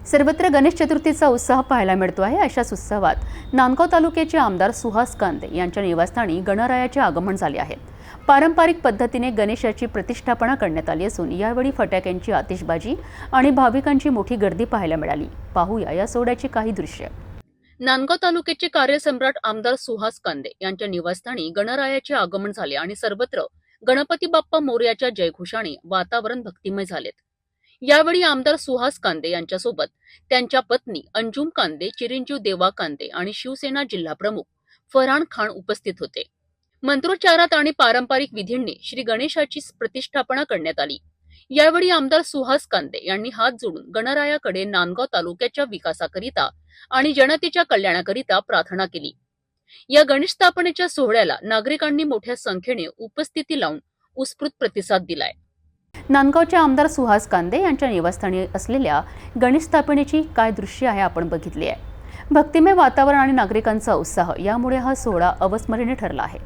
सर्वत्र गणेश चतुर्थीचा उत्साह पाहायला मिळतो आहे। अशाच उत्सवात नांदगाव तालुक्याचे आमदार सुहास कांदे यांच्या निवासस्थानी गणरायाचे आगमन झाले आहे। पारंपरिक पद्धतीने गणेशाची प्रतिष्ठापना करण्यात आली असून यावेळी फटाक्यांची आतिषबाजी आणि भाविकांची मोठी गर्दी पाहायला मिळाली। पाहूया या सोहळ्याची काही दृश्य। नांदगाव तालुक्याचे कार्यसम्राट आमदार सुहास कांदे यांच्या निवासस्थानी गणरायाचे आगमन झाले आणि सर्वत्र गणपती बाप्पा मोरयाच्या जयघोषाने वातावरण भक्तिमय झाले। यावेळी आमदार सुहास कांदे यांच्यासोबत त्यांच्या पत्नी अंजुम कांदे, चिरंजीव देवा कांदे आणि शिवसेना जिल्हा प्रमुख फरहान खान उपस्थित होते। मंत्रोच्चारात आणि पारंपरिक विधींनी श्री गणेशाची प्रतिष्ठापना करण्यात आली। यावेळी आमदार सुहास कांदे यांनी हात जोडून गणरायाकडे नांदगाव तालुक्याच्या विकासाकरिता आणि जनतेच्या कल्याणाकरिता प्रार्थना केली। या गणेश स्थापनेच्या सोहळ्याला नागरिकांनी मोठ्या संख्येने उपस्थिती लावून उत्स्फूर्त प्रतिसाद दिलाय। नांदगावचे आमदार सुहास कांदे यांच्या निवासस्थानी असलेल्या गणेश स्थापनेची काय दृश्य आहे आपण बघितली आहे। भक्तिमय वातावरण आणि नागरिकांचा उत्साह यामुळे हा सोहळा अविस्मरणीय ठरला आहे।